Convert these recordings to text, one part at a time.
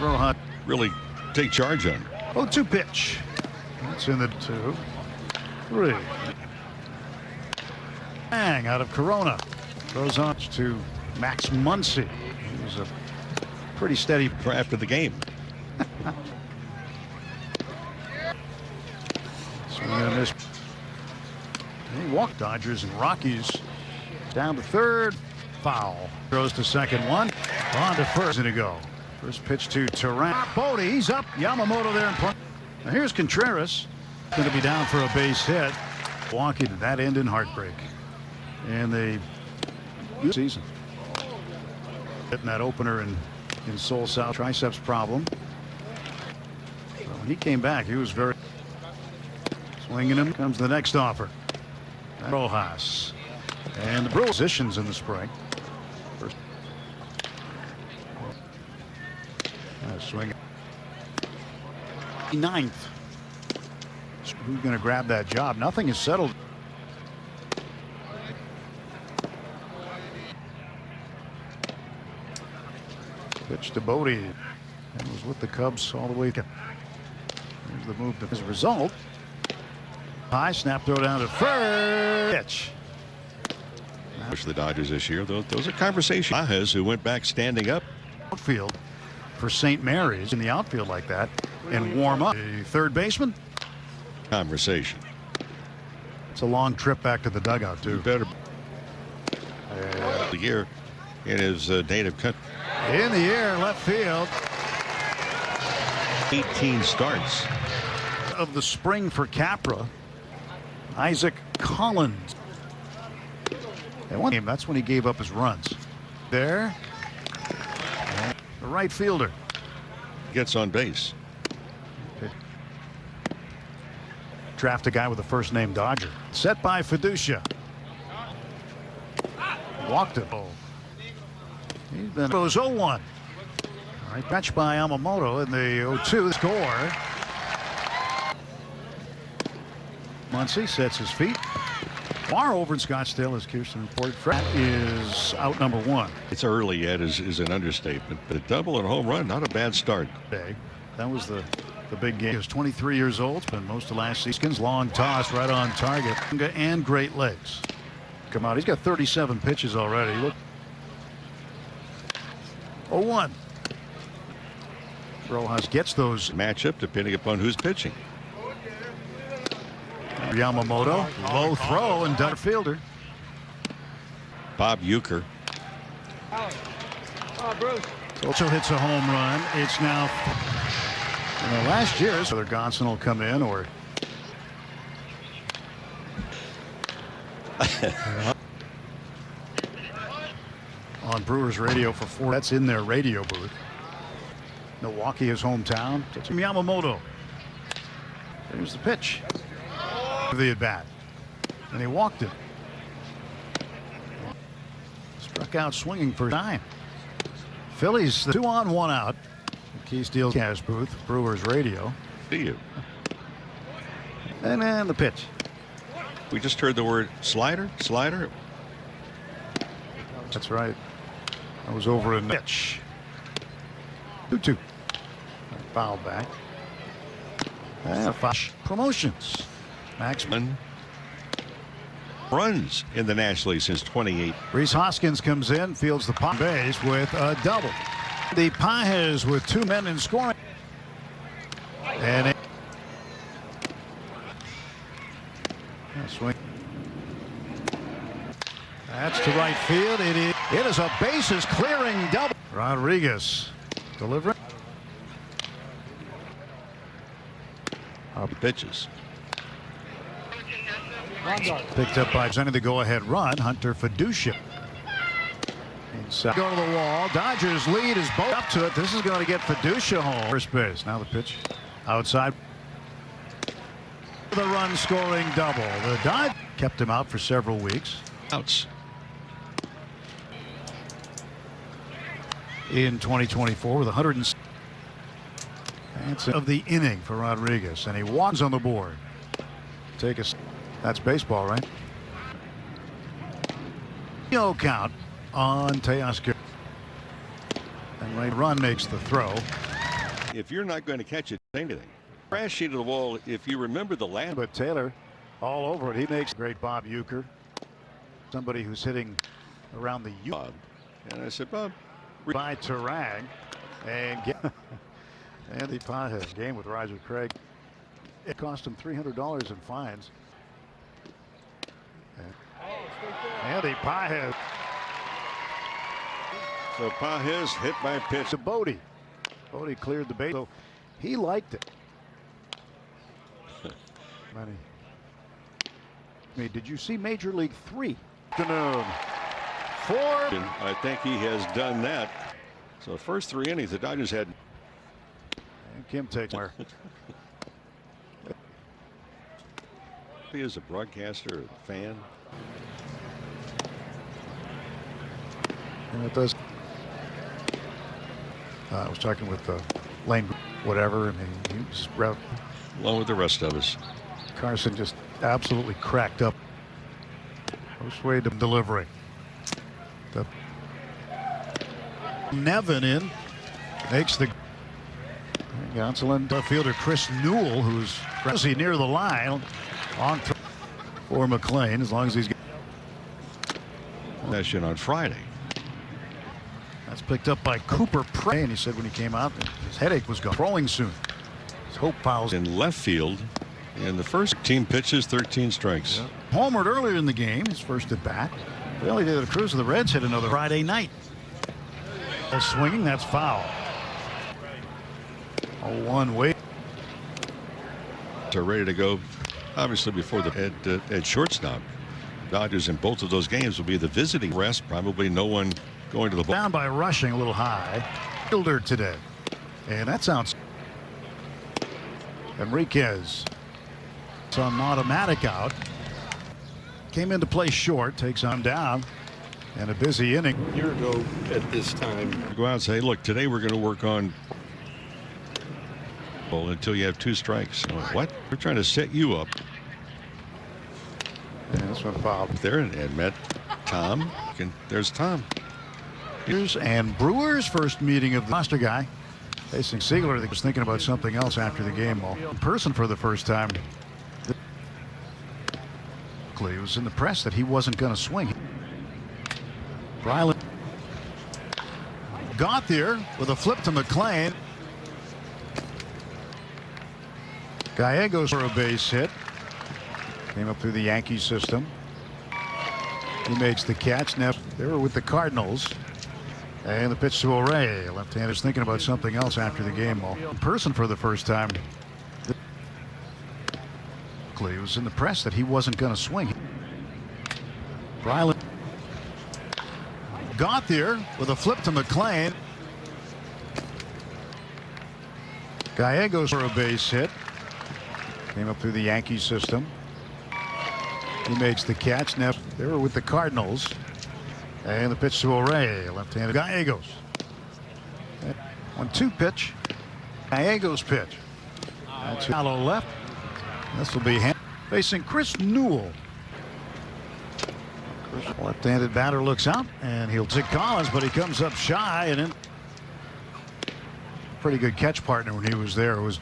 Rojas really take charge on. 0-2 pitch. That's in the 2-3. Bang out of Corona. Throws on to Max Muncy. He was a pretty steady For after the game. Swing and a miss. He walked. Dodgers and Rockies down to third. Foul. Throws to second one. On to first to go. First pitch to Turan. Bodie, he's up. Yamamoto there in front. Now here's Contreras. Going to be down for a base hit. Milwaukee to that end in heartbreak. And the season. Hitting that opener in Seoul South. Triceps problem. So when he came back, he was very swinging him. Comes the next offer. Rojas. And the Brewers positions in the spring. First. Swing. 9th. Who's going to grab that job? Nothing is settled. Pitch to Bodie. And was with the Cubs all the way. Here's the move. As a result, high snap throw down to first. Pitch. Push the Dodgers this year. Those are conversations. Baez, who went back standing up. Outfield for St. Mary's in the outfield like that and warm up. The third baseman. Conversation. It's a long trip back to the dugout too. Better. The year in his native country. In the air, left field. 18 starts Of the spring for Capra, Isaac Collins. And one game, that's when he gave up his runs. There. And the right fielder. gets on base. Draft a guy with a first name Dodger. Set by Fiducia. Walked it. He's been goes 0-1. All right, catch by Yamamoto in the 0-2 score. Muncy sets his feet. Far over in Scottsdale, as Kirsten reported. Fred is out number 1. It's early yet is an understatement, but a double and home run, not a bad start. That was the big game. He was 23 years old, spent most of last season's long toss right on target, and great legs. Come out, he's got 37 pitches already. Look. 0-1. Rojas gets those. Matchup depending upon who's pitching. Yamamoto, low throw, and Doug fielder. Bob Uecker. Also hits a home run. It's now, last year, whether Gonson will come in or. On Brewers radio for 4. That's in their radio booth. Milwaukee, his hometown. Yamamoto. There's the pitch. The at bat, and he walked it. Struck out swinging for 9. Phillies 2 on 1 out. Key Steel Cash booth, Brewers radio. See you. And then the pitch. We just heard the word slider. That's right. I was over in pitch. 2-2. Foul back. And promotions. Maxman runs in the National League since 28. Rhys Hoskins comes in, fields the base with a double. The Pajes with 2 men in scoring. And swing. That's to right field. It is a bases clearing double. Rodriguez delivering. Up pitches. Picked up by presenting the go-ahead run. Hunter Fiducia. Inside. Go to the wall. Dodgers lead is both up to it. This is going to get Fiducia home. First base. Now the pitch outside. The run scoring double. The Dodgers kept him out for several weeks. Outs. In 2024 with 100 of the inning for Rodriguez, and he walks on the board. Take a. That's baseball, right? No count on Teoscar. And right run makes the throw. If you're not going to catch it, anything. Crash sheet of the wall. If you remember the land. But Taylor all over it. He makes great Bob Uecker. Somebody who's hitting around the Bob. And I said, Bob. By Turang. And Andy Pajes game with Roger Craig. It cost him $300 in fines. Andy Pajes. So Pajes hit by pitch to Bodie. Bodie cleared the base. So he liked it. Did you see Major League 3? Afternoon. 4. I think he has done that. So first 3 innings, the Dodgers had. And Kim takes more. He is a broadcaster, a fan. And it does. I was talking with Lane, whatever, and he was along with the rest of us. Carson just absolutely cracked up. Close way to delivery. Nevin in makes the Gonsolin fielder Chris Newell, who's near the line on for McLean, as long as he's session on Friday. That's picked up by Cooper Pray, and he said when he came out his headache was gone. Throwing soon. His hope piles in left field. In the first team pitches, 13 strikes. Yep. Homered earlier in the game, his first at bat. Billy de la Cruz of the Reds hit another Friday night. Swinging, that's foul. 0-1 wait. They're ready to go. Obviously, before the at shortstop, Dodgers in both of those games will be the visiting rest. Probably no one going to the ball. Down by rushing a little high. Fielder today, and that sounds. Enriquez. It's an automatic out. Came into play short, takes on down, and a busy inning. A year ago at this time. Go out and say, look, today we're going to work on. Well, until you have 2 strikes. What? We're trying to set you up. Yeah, this one fouled. There and met Tom. There's Tom. And Brewers' first meeting of the roster guy facing Siegler. He was thinking about something else after the game. Well, in person for the first time. He was in the press that he wasn't going to swing. Brylan got there with a flip to McLean. Gallegos for a base hit. Came up through the Yankee system. He makes the catch. Now they were with the Cardinals. And the pitch to O'Reilly. Left-hander is thinking about something else after the game. Well, in person for the first time. He was in the press that he wasn't going to swing. Brylan got there with a flip to McLean. Gallegos for a base hit. Came up through the Yankee system. He makes the catch. Now they were with the Cardinals. And the pitch to O'Reilly. Left-handed Gallegos. 1-2 pitch. Gallegos pitch. That's shallow left. This will be facing Chris Newell. Left-handed batter looks out, and he'll take Collins, but he comes up shy, and then pretty good catch partner when he was there. It was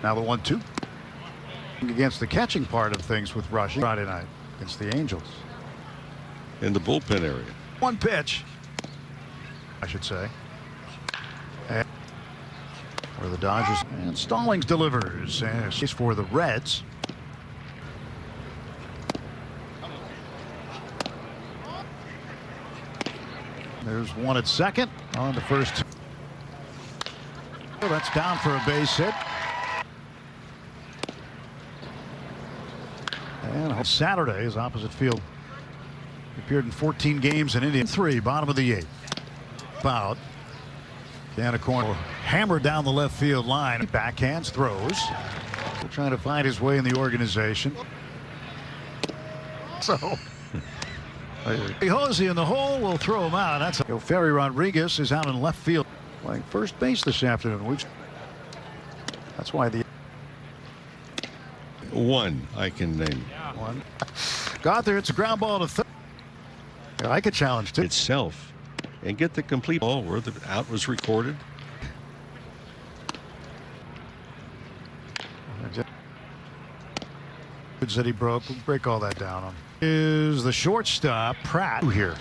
now the 1-2 against the catching part of things with rushing Friday night against the Angels in the bullpen area. 1 pitch, I should say. And for the Dodgers, and Stallings delivers, and it's for the Reds. There's one at second on the first. That's down for a base hit. And Saturday is opposite field. He appeared in 14 games in India. 3, bottom of the 8th. Fouled. Corner hammered down the left field line. Backhands, throws. Still trying to find his way in the organization. So Hosey in the hole will throw him out. That's Ferry Rodriguez is out in left field playing first base this afternoon. That's why the 1 I can name. 1 got there. It's a ground ball to third. I could challenge too. Itself and get the complete ball where the out was recorded. that he broke. We'll break all that down on. Is the shortstop Pratt here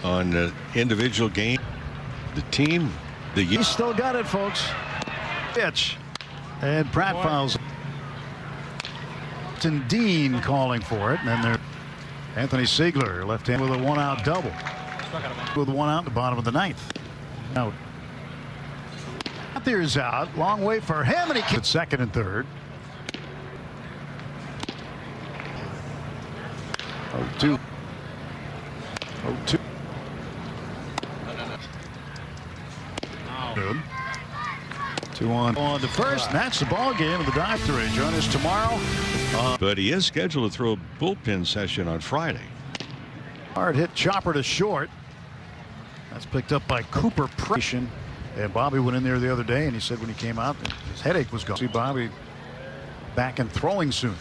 On the individual game, the team, he's still got it, folks. Pitch, and Pratt fouls. And Dean calling for it, and then there Anthony Siegler left hand with a 1-out double with 1 out in the bottom of the 9th. Out. There's out, long way for him, and he gets second and third. 0-2. 0-2. Good. 2-on to first, and that's the ball game of the dive-through. Join us tomorrow. But he is scheduled to throw a bullpen session on Friday. Hard hit chopper to short. That's picked up by Cooper Pratt. And Bobby went in there the other day, and he said when he came out, his headache was gone. See Bobby back and throwing soon.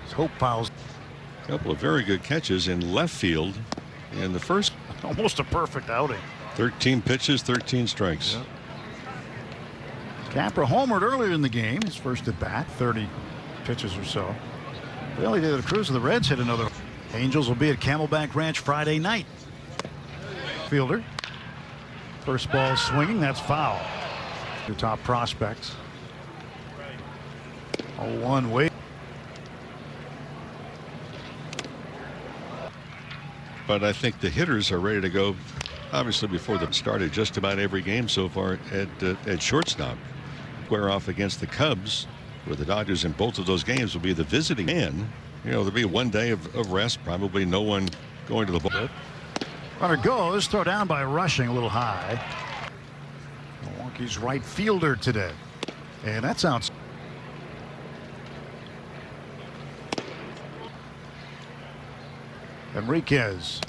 His hope piles. A couple of very good catches in left field in the first. Almost a perfect outing. 13 pitches, 13 strikes. Yep. Capra homered earlier in the game, his first at bat, 30 pitches or so. Billy de la Cruz of the Reds hit another. Angels will be at Camelback Ranch Friday night. Fielder. First ball swinging, that's foul. The top prospects. 0-1 wait. But I think the hitters are ready to go. Obviously, before they started just about every game so far at shortstop. Square off against the Cubs, where the Dodgers in both of those games will be the visiting man. You know, there'll be 1 day of rest. Probably no one going to the ball. Runner goes, throw down by Rushing, a little high. Milwaukee's right fielder today, and that sounds. Enriquez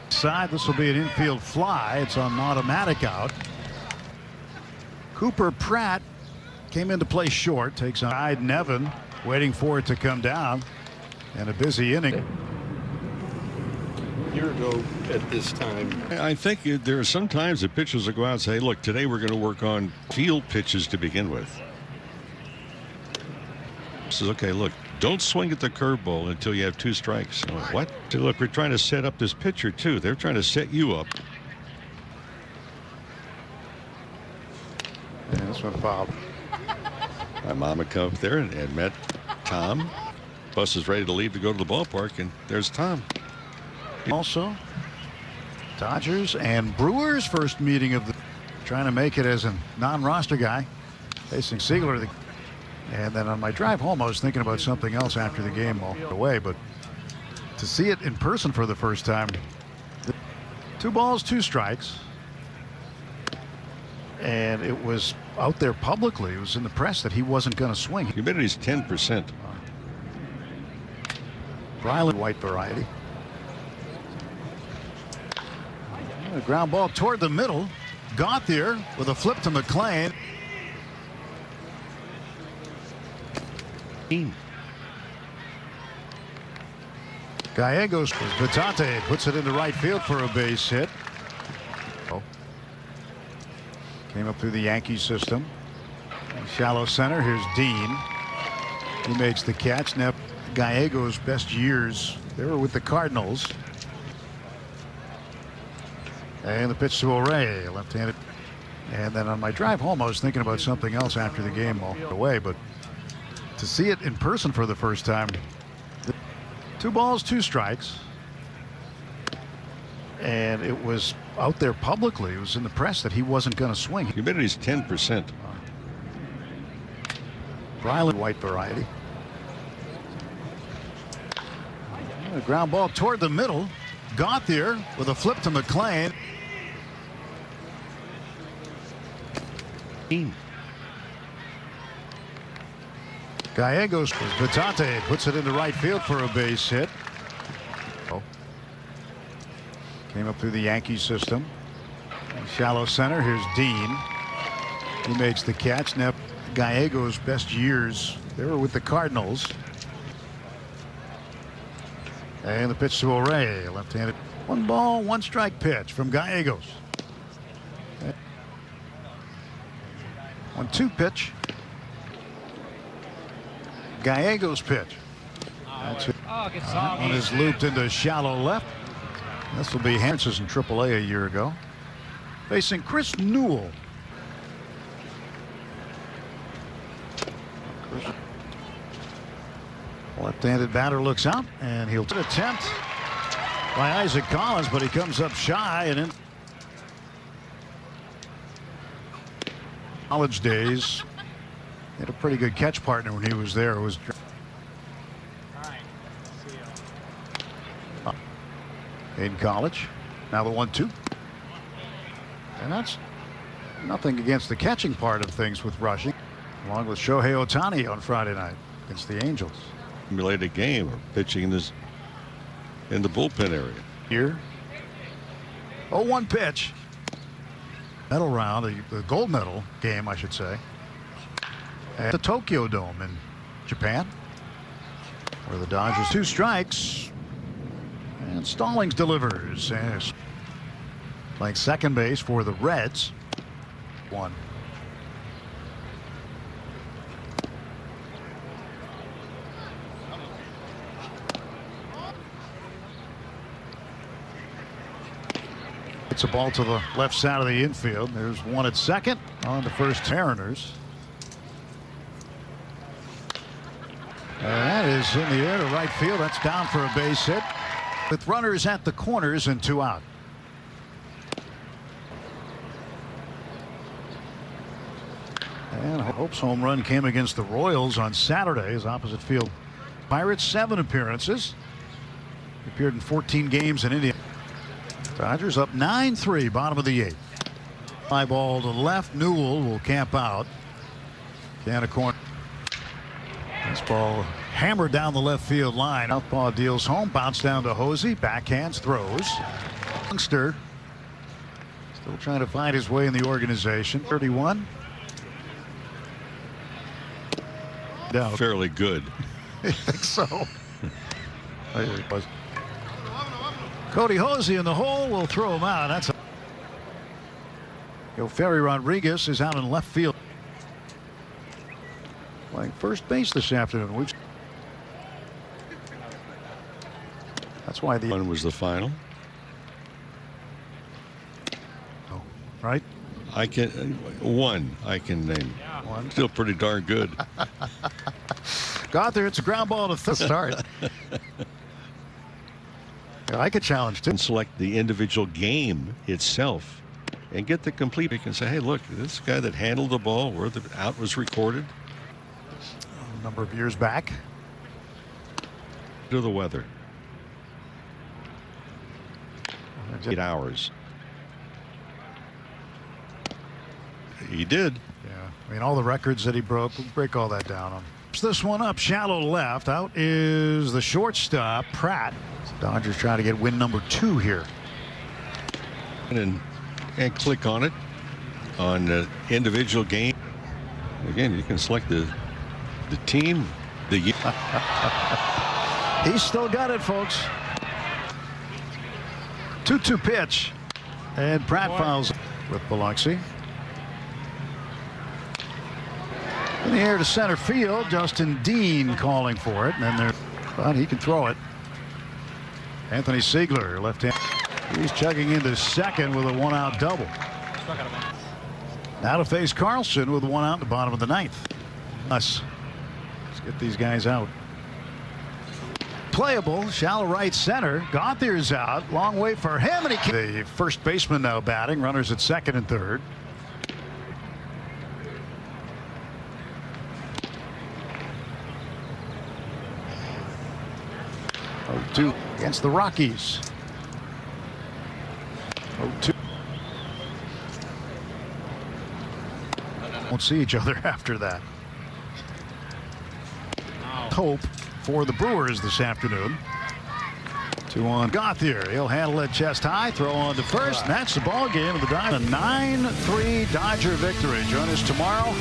side. This will be an infield fly. It's on an automatic out. Cooper Pratt came into play short, takes on Hyde Nevin, waiting for it to come down, and a busy inning. A year ago at this time, I think there are some times that pitchers will go out and say, look, today we're going to work on field pitches to begin with. Says, okay, look, don't swing at the curveball until you have 2 strikes. Oh, what? So look, we're trying to set up this pitcher too. They're trying to set you up. Yeah, this one fouled. My mom had come up there and met Tom. Bus is ready to leave to go to the ballpark, and there's Tom. Also, Dodgers and Brewers first meeting of the, trying to make it as a non-roster guy, facing Siegler. And then on my drive home, I was thinking about something else after the game all the way, but to see it in person for the first time. 2 balls, 2 strikes. And it was out there publicly. It was in the press that he wasn't going to swing. Humidity's 10%. Bryland white variety. A ground ball toward the middle. Gauthier with a flip to McClain. Gallegos. Vitate puts it into right field for a base hit. Came up through the Yankee system. Shallow center. Here's Dean. He makes the catch. Now Gallegos' best years, they were with the Cardinals. And the pitch to O'Reilly, left-handed. And then on my drive home, I was thinking about something else after the game all the way, but to see it in person for the first time. 2 balls, 2 strikes. And it was out there publicly. It was in the press that he wasn't going to swing. Humidity's 10%. Bryland white variety. A ground ball toward the middle. Gauthier with a flip to McClain. Gallegos. Vitate puts it into right field for a base hit. Came up through the Yankee system. Shallow center. Here's Dean. He makes the catch. Now Gallegos' best years, they were with the Cardinals. And the pitch to O'Reilly, left-handed. 1 ball, 1 strike pitch from Gallegos. 1-2 pitch. Gallegos pitch. That's it. That one is looped into shallow left. This will be Hanses in AAA a year ago. Facing Chris Newell. Left-handed batter looks out, and he'll attempt by Isaac Collins, but he comes up shy. And in college days, he had a pretty good catch partner when he was there. It was in college. Now the 1-2, and that's nothing against the catching part of things with rushing, along with Shohei Ohtani on Friday night against the Angels. Simulated game or pitching this in the bullpen area. Here. 0-1 pitch. Medal round, the gold medal game, I should say, at the Tokyo Dome in Japan, where the Dodgers 2 strikes, and Stallings delivers. Yes. Playing second base for the Reds. 1. It's a ball to the left side of the infield. There's one at second on the first. Mariners. And that is in the air to right field. That's down for a base hit with runners at the corners and 2 out. And Hope's home run came against the Royals on Saturday. His opposite field Pirates 7 appearances. He appeared in 14 games in India. Dodgers up 9-3, bottom of the 8th. Fly ball to the left. Newell will camp out. Can of corner. This ball hammered down the left field line. Southpaw deals home. Bounce down to Hosey. Backhands, throws. Youngster still trying to find his way in the organization. 31. Down. Fairly good. I think so. It was. Cody Hosey in the hole will throw him out. That's Ferry Rodriguez is out in left field. Playing first base this afternoon. That's why the one was the final. Oh, right. I can name. One. Still pretty darn good. Got there. It's a ground ball to start. I could challenge too. And select the individual game itself and get the complete. You can say, hey, look, this guy that handled the ball where the out was recorded. A number of years back. To the weather. 8 hours. He did. Yeah, I mean, all the records that he broke, we'll break all that down on. This one up shallow left. Out is the shortstop, Pratt. Dodgers trying to get win number 2 here. And click on it on the individual game. Again, you can select the team. He's still got it, folks. 2-2 pitch, and Pratt fouls with Biloxi. In the air to center field. Justin Dean calling for it, and then there, but he can throw it. Anthony Siegler, left hand. He's chugging into second with a 1-out double. Now to face Carlson with 1 out in the bottom of the 9th. Let's get these guys out. Playable, shallow right center. Gauthier's out. Long way for him, and the first baseman now batting. Runners at second and third. Oh, 2 against the Rockies. 0-2. Won't see each other after that. Hope for the Brewers this afternoon. 2-1 Gauthier. He'll handle it chest high. Throw on to first. And that's the ball game of the Dodgers. A 9-3 Dodger victory. Join us tomorrow